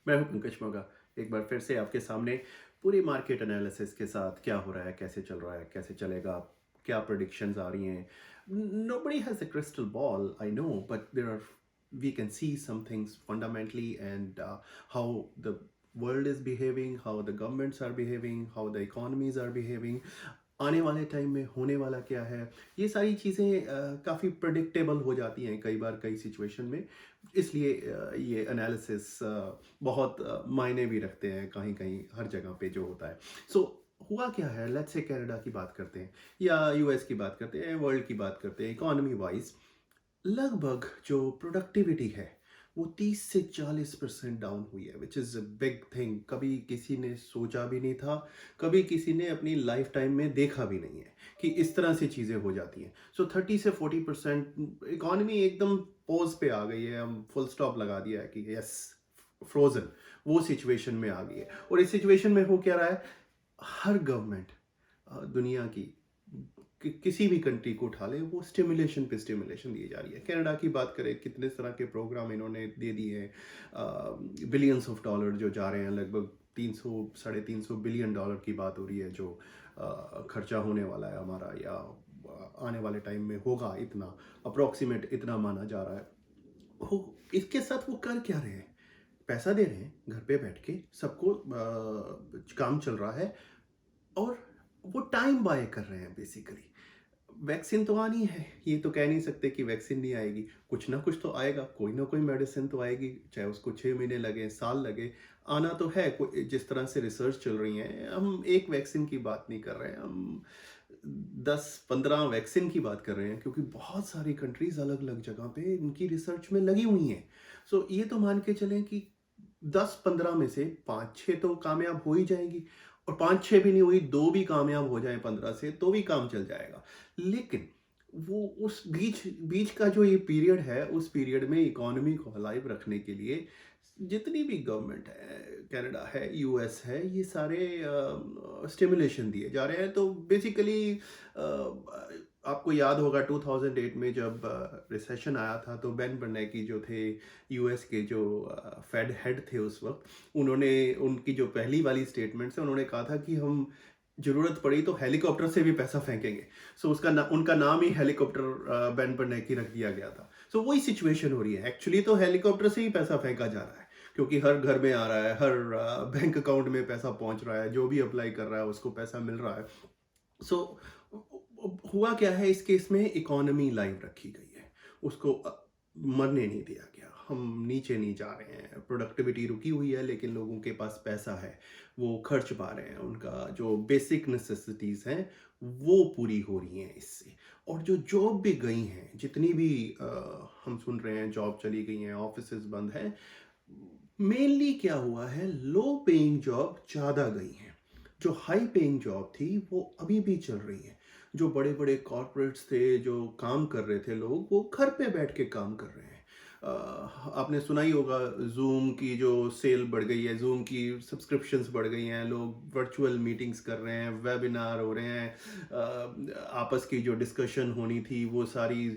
मैं हूं पंकज मोगा। एक बार फिर से आपके सामने पूरी मार्केट एनालिसिस के साथ क्या हो रहा है, कैसे चल रहा है, कैसे चलेगा, क्या प्रेडिक्शंस आ रही हैं। Nobody has a crystal ball, I know, but we can see some things fundamentally, and how the world is behaving, how the governments are behaving, how the economies are behaving, आने वाले time में होने वाला क्या है। ये सारी चीज़ें काफ़ी प्रेडिक्टेबल हो जाती हैं कई बार कई सिचुएशन में। इसलिए ये एनालिसिस बहुत मायने भी रखते हैं कहीं कहीं हर जगह पे जो होता है। सो हुआ क्या है, लेट्स से कनाडा की बात करते हैं या यूएस की बात करते हैं, वर्ल्ड की बात करते हैं। इकोनॉमी वाइज लगभग जो प्रोडक्टिविटी है वो 30 से 40% डाउन हुई है, which is a big thing. कभी किसी ने सोचा भी नहीं था, कभी किसी ने अपनी लाइफ टाइम में देखा भी नहीं है कि इस तरह से चीज़ें हो जाती हैं। सो 30 से 40% इकॉनमी एकदम पोज पे आ गई है। हम फुल स्टॉप लगा दिया है कि यस, फ्रोजन, वो सिचुएशन में आ गई है। और इस सिचुएशन में हो क्या रहा है, हर गवर्नमेंट दुनिया की किसी भी कंट्री को उठा ले, वो स्टिमुलेशन पे स्टिमुलेशन दी जा रही है। कनाडा की बात करें, कितने तरह के प्रोग्राम इन्होंने दे दिए हैं। बिलियंस ऑफ डॉलर जो जा रहे हैं, लगभग 300 350 बिलियन डॉलर की बात हो रही है जो खर्चा होने वाला है हमारा, या आने वाले टाइम में होगा। इतना अप्रोक्सीमेट इतना माना जा रहा है। इसके साथ वो कर क्या रहे हैं, पैसा दे रहे हैं घर पे बैठ के सबको, काम चल रहा है, और वो टाइम बाय कर रहे हैं बेसिकली। वैक्सीन तो आनी है, ये तो कह नहीं सकते कि वैक्सीन नहीं आएगी। कुछ ना कुछ तो आएगा, कोई ना कोई मेडिसिन तो आएगी, चाहे उसको 6 महीने लगे, साल लगे, आना तो है। जिस तरह से रिसर्च चल रही है, हम एक वैक्सीन की बात नहीं कर रहे हैं, हम 10-15 वैक्सीन की बात कर रहे हैं, क्योंकि बहुत सारी कंट्रीज अलग अलग जगह पे इनकी रिसर्च में लगी हुई हैं। सो ये तो मान के चलें कि 10-15 में से 5-6 तो कामयाब हो ही जाएंगी, और 5-6 भी नहीं हुई, 2 भी कामयाब हो जाए 15 से, तो भी काम चल जाएगा। लेकिन वो उस बीच बीच का जो ये पीरियड है, उस पीरियड में इकोनॉमी को अलाइव रखने के लिए जितनी भी गवर्नमेंट है, कनाडा है, यूएस है, ये सारे स्टिमुलेशन दिए जा रहे हैं। तो बेसिकली आपको याद होगा 2008 में जब रिसेशन आया था, तो बेन बर्नैकी जो थे, यूएस के जो फेड हेड थे उस वक्त, उन्होंने उनकी जो पहली वाली स्टेटमेंट है, उन्होंने कहा था कि हम जरूरत पड़ी तो हेलीकॉप्टर से भी पैसा फेंकेंगे। सो उनका नाम ही हेलीकॉप्टर बेन बर्नैकी रख दिया गया था। सो वही सिचुएशन हो रही है। एक्चुअली तो हेलीकॉप्टर से ही पैसा फेंका जा रहा है, क्योंकि हर घर में आ रहा है, हर बैंक अकाउंट में पैसा पहुंच रहा है, जो भी अप्लाई कर रहा है उसको पैसा मिल रहा है। सो हुआ क्या है, इस केस में इकोनॉमी लाइव रखी गई है, उसको मरने नहीं दिया गया। हम नीचे नहीं जा रहे हैं, प्रोडक्टिविटी रुकी हुई है, लेकिन लोगों के पास पैसा है, वो खर्च पा रहे हैं, उनका जो बेसिक नेसेसिटीज़ हैं वो पूरी हो रही हैं इससे। और जो जॉब भी गई हैं, जितनी भी हम सुन रहे हैं जॉब चली गई हैं, ऑफिसेज बंद हैं, मेनली क्या हुआ है, लो पेइंग जॉब ज़्यादा गई हैं। जो हाई पेइंग जॉब थी वो अभी भी चल रही है। जो बड़े बड़े कॉरपोरेट्स थे, जो काम कर रहे थे लोग, वो घर पे बैठ के काम कर रहे हैं। आपने सुना ही होगा, जूम की जो सेल बढ़ गई है, जूम की सब्सक्रिप्शंस बढ़ गई हैं, लोग वर्चुअल मीटिंग्स कर रहे हैं, वेबिनार हो रहे हैं, आपस की जो डिस्कशन होनी थी वो सारी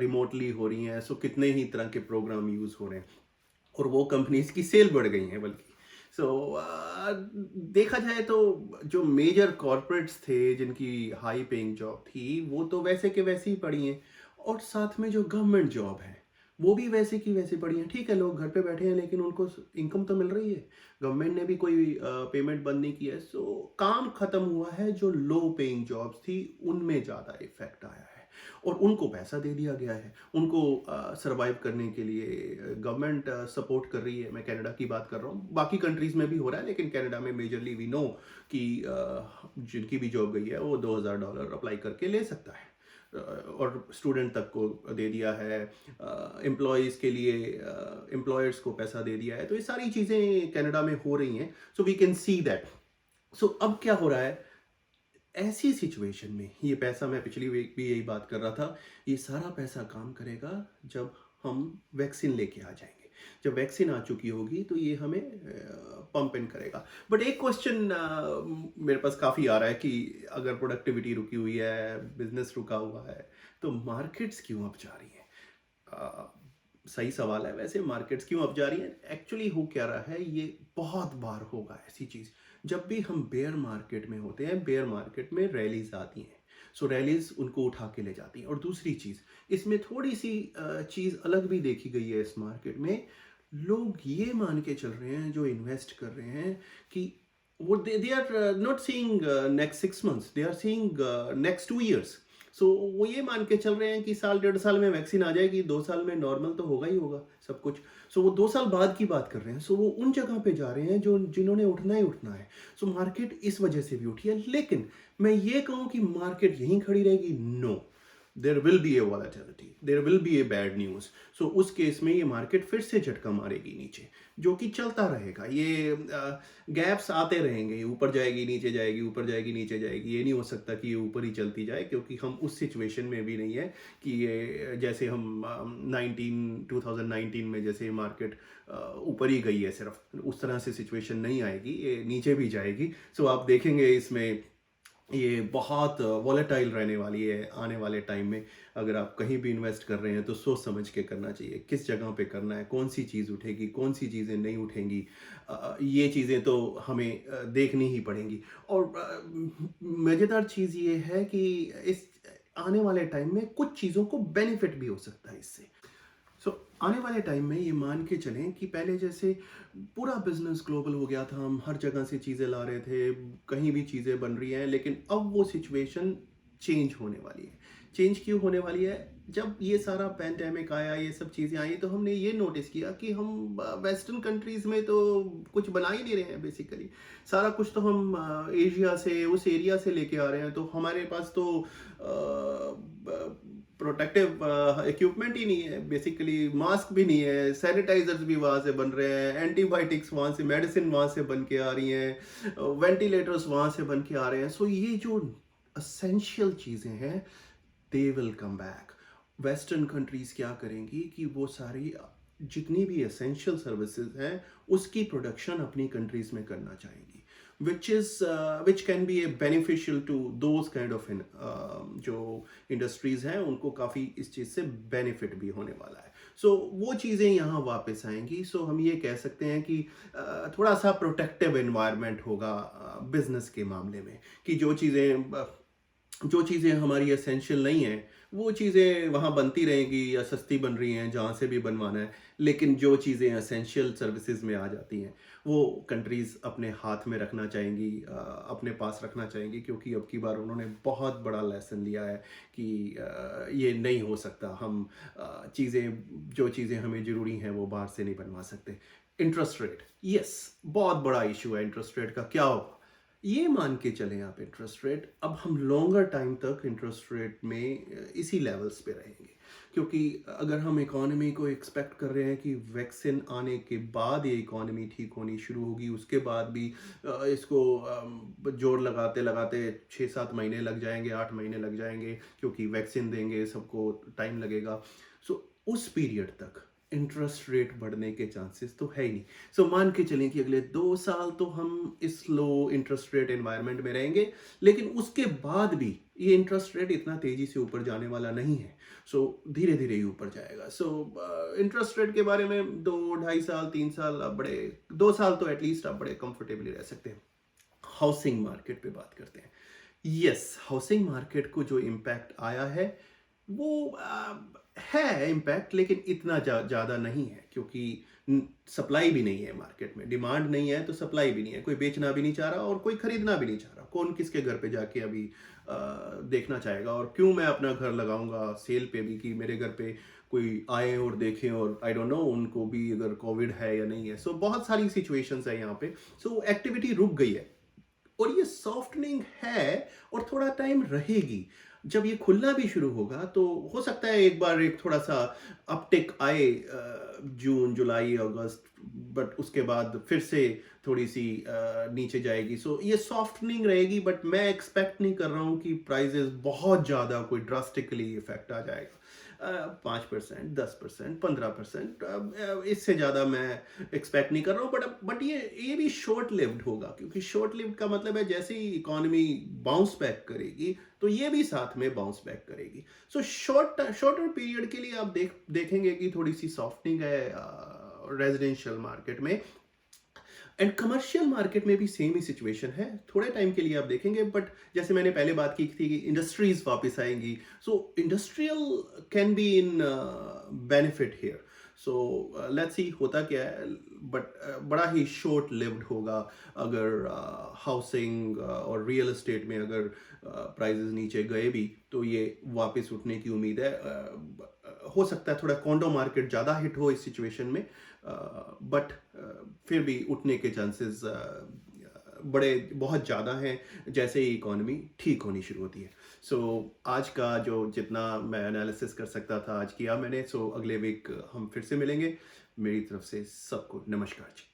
रिमोटली हो रही हैं। सो कितने ही तरह के प्रोग्राम यूज़ हो रहे हैं, और वो कंपनीज की सेल बढ़ गई हैं बल्कि। सो देखा जाए तो जो मेजर कॉरपोरेट्स थे जिनकी हाई पेइंग जॉब थी, वो तो वैसे के वैसे ही पड़ी हैं। और साथ में जो गवर्नमेंट जॉब है, वो भी वैसे की वैसे पड़ी हैं। ठीक है, लोग घर पे बैठे हैं, लेकिन उनको इनकम तो मिल रही है, गवर्नमेंट ने भी कोई पेमेंट बंद नहीं किया है। सो काम खत्म हुआ है। जो लो पेइंग जॉब्स थी उनमें ज़्यादा इफेक्ट आया है, और उनको पैसा दे दिया गया है। उनको सरवाइव करने के लिए गवर्नमेंट सपोर्ट कर रही है। मैं कनाडा की बात कर रहा हूँ, बाकी कंट्रीज में भी हो रहा है, लेकिन कनाडा में मेजरली वी नो कि जिनकी भी जॉब गई है वो $2000 अप्लाई करके ले सकता है। और स्टूडेंट तक को दे दिया है, एम्प्लॉयज़ के लिए एम्प्लॉयर्स को पैसा दे दिया है। तो ये सारी चीज़ें कनाडा में हो रही हैं। So we can see that. So अब क्या हो रहा है, ऐसी सिचुएशन में ये पैसा, मैं पिछली वीक भी यही बात कर रहा था, ये सारा पैसा काम करेगा जब हम वैक्सीन लेके आ जाएंगे। जब वैक्सीन आ चुकी होगी तो ये हमें पंप इन करेगा। बट एक क्वेश्चन मेरे पास काफ़ी आ रहा है कि अगर प्रोडक्टिविटी रुकी हुई है, बिजनेस रुका हुआ है, तो मार्केट्स क्यों अब जा रही हैं? सही सवाल है। वैसे मार्केट्स क्यों अप जा रही हैं? एक्चुअली हो क्या रहा है, ये बहुत बार होगा ऐसी चीज़। जब भी हम बेयर मार्केट में होते हैं, बेयर मार्केट में रैलीज़ आती हैं। सो रैलीज़ उनको उठा के ले जाती हैं। और दूसरी चीज़, इसमें थोड़ी-सी चीज़ अलग भी देखी गई है इस मार्केट में। लोग ये मान के चल रहे हैं, जो इन्वेस्ट कर रहे हैं, कि वो they are not seeing next 6 months, they are seeing next 2 years. So वो ये मान के चल रहे हैं कि साल डेढ़ साल में वैक्सीन आ जाएगी, 2 साल में नॉर्मल तो होगा ही होगा सब कुछ। सो वो 2 साल बाद की बात कर रहे हैं। सो वो उन जगह पे जा रहे हैं जो जिन्होंने उठना ही उठना है। सो मार्केट इस वजह से भी उठी है। लेकिन मैं ये कहूँ कि मार्केट यहीं खड़ी रहेगी, no. There will be a volatility, there will be a bad news. So उस केस में ये मार्केट फिर से झटका मारेगी नीचे, जो कि चलता रहेगा। ये गैप्स आते रहेंगे, ऊपर जाएगी नीचे जाएगी, ऊपर जाएगी नीचे जाएगी। ये नहीं हो सकता कि ये ऊपर ही चलती जाए, क्योंकि हम उस सिचुएशन में भी नहीं है कि ये जैसे हम 2019 में जैसे मार्केट ऊपर ही गई है, सिर्फ उस तरह से सिचुएशन नहीं आएगी, ये नीचे भी जाएगी। सो आप देखेंगे इसमें ये बहुत वॉलेटाइल रहने वाली है आने वाले टाइम में। अगर आप कहीं भी इन्वेस्ट कर रहे हैं तो सोच समझ के करना चाहिए, किस जगह पे करना है, कौन सी चीज़ उठेगी, कौन सी चीज़ें नहीं उठेंगी। ये चीज़ें तो हमें देखनी ही पड़ेंगी। और मज़ेदार चीज़ ये है कि इस आने वाले टाइम में कुछ चीज़ों को बेनिफिट भी हो सकता है इससे। सो आने वाले टाइम में ये मान के चलें कि पहले जैसे पूरा बिजनेस ग्लोबल हो गया था, हम हर जगह से चीज़ें ला रहे थे, कहीं भी चीज़ें बन रही हैं, लेकिन अब वो सिचुएशन चेंज होने वाली है। चेंज क्यों होने वाली है? जब ये सारा पैंडेमिक आया, ये सब चीज़ें आई, तो हमने ये नोटिस किया कि हम वेस्टर्न कंट्रीज़ में तो कुछ बना ही नहीं रहे हैं बेसिकली। सारा कुछ तो हम एशिया से, उस एरिया से लेके आ रहे हैं। तो हमारे पास तो प्रोटेक्टिव इक्विपमेंट ही नहीं है, बेसिकली मास्क भी नहीं है, सैनिटाइजर्स भी वहाँ से बन रहे हैं, एंटीबायोटिक्स वहाँ से, मेडिसिन वहाँ से बन के आ रही हैं, वेंटिलेटर्स वहाँ से बन के आ रहे हैं। सो ये जो असेंशियल चीज़ें हैं, they will come back. Western countries क्या करेंगी कि वो सारी जितनी भी एसेंशियल सर्विसेज हैं, उसकी प्रोडक्शन अपनी कंट्रीज में करना चाहेंगी, which can be a beneficial to those kind of जो इंडस्ट्रीज हैं, उनको काफ़ी इस चीज़ से बेनिफिट भी होने वाला है। सो वो चीज़ें यहाँ वापस आएंगी। सो हम ये कह सकते हैं कि थोड़ा सा प्रोटेक्टिव एनवायरनमेंट होगा बिजनेस के मामले में, कि जो चीज़ें हमारी एसेंशियल नहीं हैं, वो चीज़ें वहाँ बनती रहेंगी या सस्ती बन रही हैं जहाँ से भी बनवाना है। लेकिन जो चीज़ें एसेंशियल सर्विसेज में आ जाती हैं, वो कंट्रीज़ अपने हाथ में रखना चाहेंगी, अपने पास रखना चाहेंगी, क्योंकि अब की बार उन्होंने बहुत बड़ा लेसन लिया है कि ये नहीं हो सकता। हम जो चीज़ें हमें ज़रूरी हैं वो बाहर से नहीं बनवा सकते। इंटरेस्ट रेट, यस, बहुत बड़ा इशू है इंटरेस्ट रेट का। क्या होगा? ये मान के चलें आप, इंटरेस्ट रेट अब हम लॉन्गर टाइम तक इंटरेस्ट रेट में इसी लेवल्स पे रहेंगे। क्योंकि अगर हम इकोनॉमी को एक्सपेक्ट कर रहे हैं कि वैक्सीन आने के बाद ये इकोनॉमी ठीक होनी शुरू होगी, उसके बाद भी इसको जोर लगाते लगाते 6-7 महीने लग जाएंगे, 8 महीने लग जाएंगे, क्योंकि वैक्सीन देंगे, सबको टाइम लगेगा। सो उस पीरियड तक इंटरेस्ट रेट बढ़ने के चांसेस तो है ही नहीं। सो मान के चलें कि अगले 2 साल तो हम इस लो इंटरेस्ट रेट एनवायरनमेंट में रहेंगे, लेकिन उसके बाद भी ये इंटरेस्ट रेट इतना तेजी से ऊपर जाने वाला नहीं है। सो धीरे धीरे ही ऊपर जाएगा। सो इंटरेस्ट रेट के बारे में 2-2.5 साल 3 साल आप बड़े, 2 साल तो एटलीस्ट आप बड़े कंफर्टेबली रह सकते हैं। हाउसिंग मार्केट पे बात करते हैं। यस, हाउसिंग मार्केट को जो इम्पैक्ट आया है वो है इम्पैक्ट, लेकिन इतना ज़्यादा नहीं है, क्योंकि सप्लाई भी नहीं है मार्केट में। डिमांड नहीं है तो सप्लाई भी नहीं है। कोई बेचना भी नहीं चाह रहा और कोई खरीदना भी नहीं चाह रहा। कौन किसके घर पे जाके अभी देखना चाहेगा? और क्यों मैं अपना घर लगाऊंगा सेल पे भी, कि मेरे घर पे कोई आए और देखें, और आई डोंट नो उनको भी अगर कोविड है या नहीं है। सो बहुत सारी सिचुएशंस है यहाँ पे। सो एक्टिविटी रुक गई है, और ये सॉफ्टनिंग है और थोड़ा टाइम रहेगी। जब ये खुलना भी शुरू होगा तो हो सकता है एक बार एक थोड़ा सा अपटिक आए, जून जुलाई अगस्त, बट उसके बाद फिर से थोड़ी सी नीचे जाएगी। सो ये सॉफ्टनिंग रहेगी, बट मैं एक्सपेक्ट नहीं कर रहा हूँ कि प्राइजेस बहुत ज़्यादा कोई ड्रास्टिकली इफेक्ट आ जाएगा। 5%, 10%, 15%, इससे ज़्यादा मैं एक्सपेक्ट नहीं कर रहा हूँ, बट ये भी शॉर्ट लिव्ड होगा, क्योंकि शॉर्ट लिव्ड का मतलब है जैसे ही इकोनॉमी बाउंस बैक करेगी तो ये भी साथ में बाउंस बैक करेगी। सो शॉर्टर पीरियड के लिए आप देखेंगे कि थोड़ी सी सॉफ्टनिंग है रेजिडेंशियल मार्केट में, एंड कमर्शियल मार्केट में भी सेम ही सिचुएशन है। थोड़े टाइम के लिए आप देखेंगे, बट जैसे मैंने पहले बात की थी कि इंडस्ट्रीज वापस आएंगी, सो industrial can be in benefit here. So let's see होता क्या है, बट बड़ा ही शॉर्ट लिव्ड होगा। अगर हाउसिंग और रियल एस्टेट में अगर प्राइजेस नीचे गए भी तो ये वापस उठने की उम्मीद है। हो सकता है थोड़ा कॉन्डो मार्केट ज़्यादा हिट हो इस सिचुएशन में, बट फिर भी उठने के चांसेस बड़े बहुत ज़्यादा हैं जैसे ही इकोनॉमी ठीक होनी शुरू होती है। सो आज का जो जितना मैं एनालिसिस कर सकता था आज किया मैंने। सो अगले वीक हम फिर से मिलेंगे। मेरी तरफ से सबको नमस्कार जी।